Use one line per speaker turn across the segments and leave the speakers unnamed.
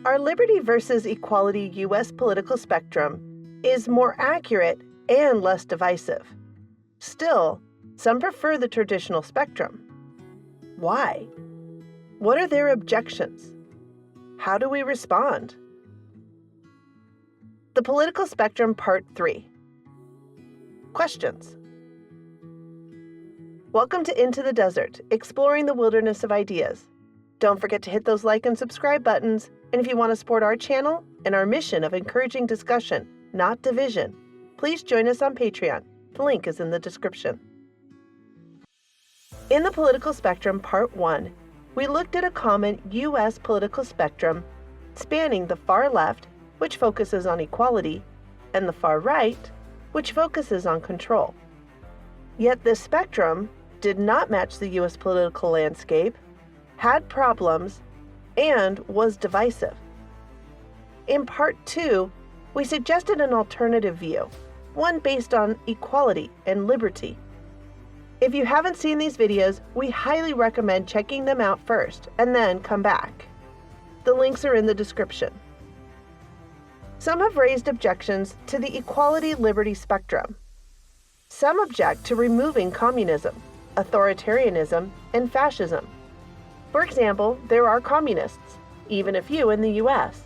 Our liberty versus equality U.S. political spectrum is more accurate and less divisive. Still, some prefer the traditional spectrum. Why? What are their objections? How do we respond? The Political Spectrum Part 3. Questions. Welcome to Into the Desert, exploring the wilderness of ideas. Don't forget to hit those like and subscribe buttons, and if you want to support our channel and our mission of encouraging discussion, not division, please join us on Patreon. The link is in the description. In the Political Spectrum Part 1, we looked at a common U.S. political spectrum spanning the far left, which focuses on equality, and the far right, which focuses on control. Yet this spectrum did not match the U.S. political landscape, had problems, and was divisive. In Part 2, we suggested an alternative view, one based on equality and liberty. If you haven't seen these videos, we highly recommend checking them out first and then come back. The links are in the description. Some have raised objections to the equality-liberty spectrum. Some object to removing communism, authoritarianism, and fascism. For example, there are communists, even a few in the U.S.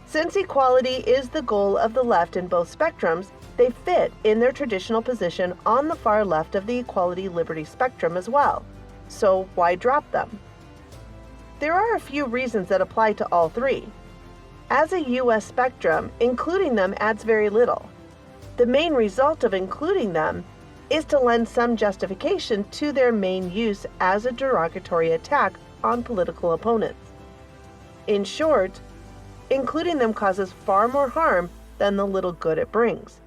Since equality is the goal of the left in both spectrums, they fit in their traditional position on the far left of the equality-liberty spectrum as well. So why drop them? There are a few reasons that apply to all three. As a U.S. spectrum, including them adds very little. The main result of including them is to lend some justification to their main use as a derogatory attack on political opponents. In short, including them causes far more harm than the little good it brings.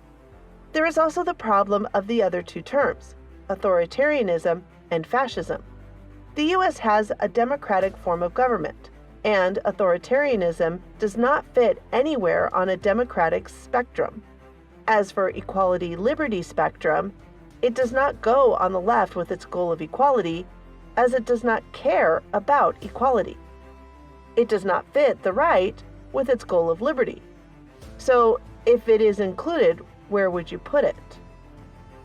There is also the problem of the other two terms, authoritarianism and fascism. The U.S. has a democratic form of government, and authoritarianism does not fit anywhere on a democratic spectrum. As for equality-liberty spectrum, it does not go on the left with its goal of equality, as it does not care about equality. It does not fit the right with its goal of liberty. So, if it is included, where would you put it?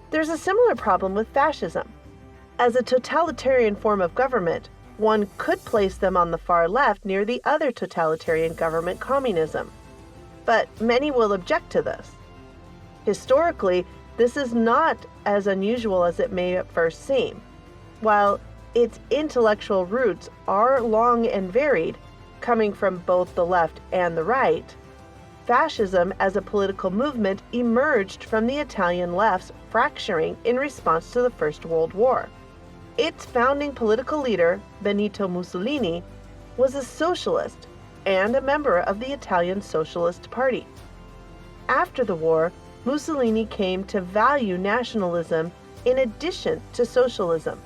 There's a similar problem with fascism. As a totalitarian form of government, one could place them on the far left near the other totalitarian government, communism. But many will object to this. Historically, this is not as unusual as it may at first seem. While its intellectual roots are long and varied, coming from both the left and the right, fascism as a political movement emerged from the Italian left's fracturing in response to the First World War. Its founding political leader, Benito Mussolini, was a socialist and a member of the Italian Socialist Party. After the war, Mussolini came to value nationalism in addition to socialism.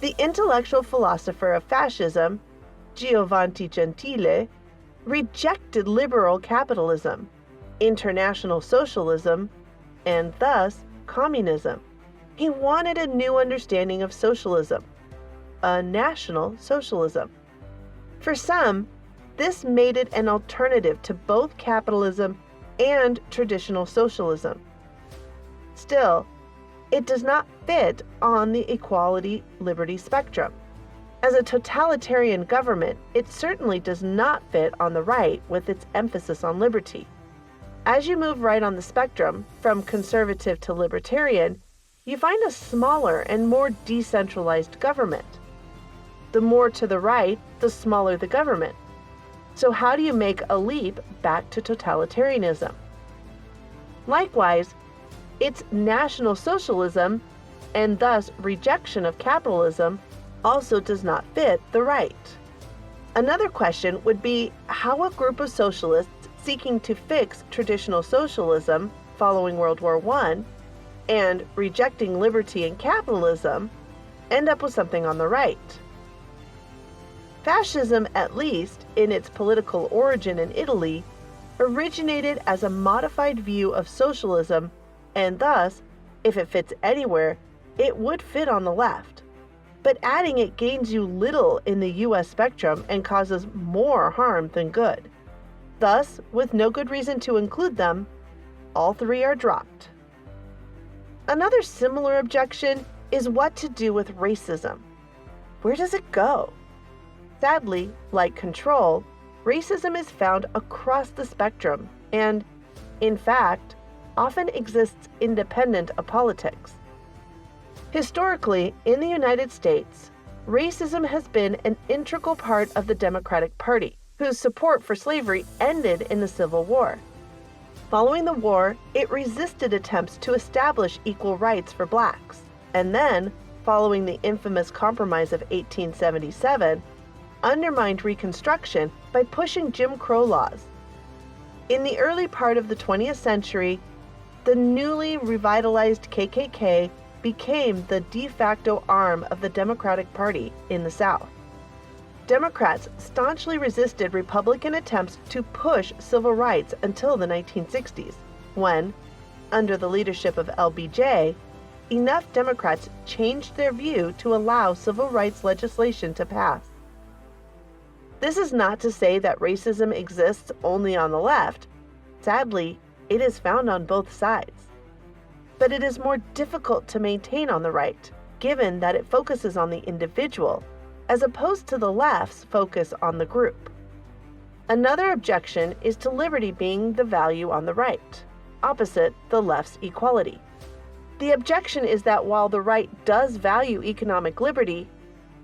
The intellectual philosopher of fascism, Giovanni Gentile, rejected liberal capitalism, international socialism, and thus communism. He wanted a new understanding of socialism, a national socialism. For some, this made it an alternative to both capitalism and traditional socialism. Still, it does not fit on the equality-liberty spectrum. As a totalitarian government, it certainly does not fit on the right with its emphasis on liberty. As you move right on the spectrum, from conservative to libertarian, you find a smaller and more decentralized government. The more to the right, the smaller the government. So how do you make a leap back to totalitarianism? Likewise, its National Socialism, and thus rejection of capitalism, also does not fit the right. Another question would be how a group of socialists seeking to fix traditional socialism following World War I and rejecting liberty and capitalism end up with something on the right. Fascism, at least in its political origin in Italy, originated as a modified view of socialism, and thus, if it fits anywhere, it would fit on the left. But adding it gains you little in the U.S. spectrum and causes more harm than good. Thus, with no good reason to include them, all three are dropped. Another similar objection is what to do with racism. Where does it go? Sadly, like control, racism is found across the spectrum and, in fact, often exists independent of politics. Historically, in the United States, racism has been an integral part of the Democratic Party, whose support for slavery ended in the Civil War. Following the war, it resisted attempts to establish equal rights for blacks, and then, following the infamous Compromise of 1877, undermined Reconstruction by pushing Jim Crow laws. In the early part of the 20th century, the newly revitalized KKK became the de facto arm of the Democratic Party in the South. Democrats staunchly resisted Republican attempts to push civil rights until the 1960s, when, under the leadership of LBJ, enough Democrats changed their view to allow civil rights legislation to pass. This is not to say that racism exists only on the left. Sadly, it is found on both sides. But it is more difficult to maintain on the right, given that it focuses on the individual, as opposed to the left's focus on the group. Another objection is to liberty being the value on the right, opposite the left's equality. The objection is that while the right does value economic liberty,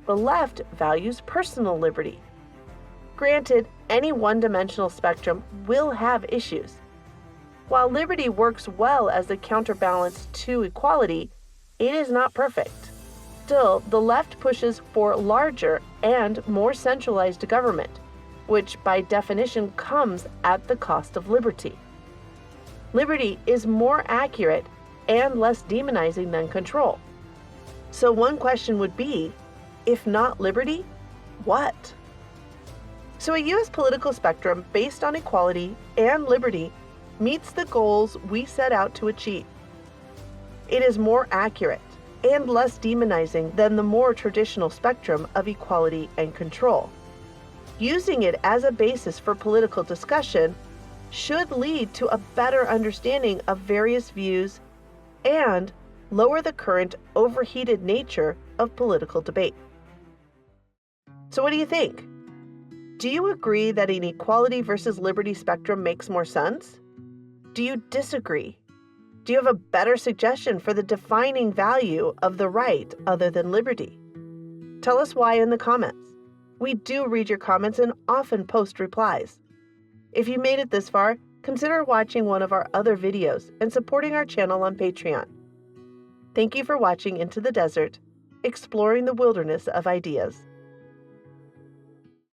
the left values personal liberty. Granted, any one-dimensional spectrum will have issues. While liberty works well as a counterbalance to equality, it is not perfect. Still, the left pushes for larger and more centralized government, which by definition comes at the cost of liberty. Liberty is more accurate and less demonizing than control. So one question would be, if not liberty, what? So a U.S. political spectrum based on equality and liberty meets the goals we set out to achieve. It is more accurate and less demonizing than the more traditional spectrum of equality and control. Using it as a basis for political discussion should lead to a better understanding of various views and lower the current overheated nature of political debate. So what do you think? Do you agree that an equality versus liberty spectrum makes more sense? Do you disagree? Do you have a better suggestion for the defining value of the right other than liberty? Tell us why in the comments. We do read your comments and often post replies. If you made it this far, consider watching one of our other videos and supporting our channel on Patreon. Thank you for watching Into the Desert, exploring the wilderness of ideas.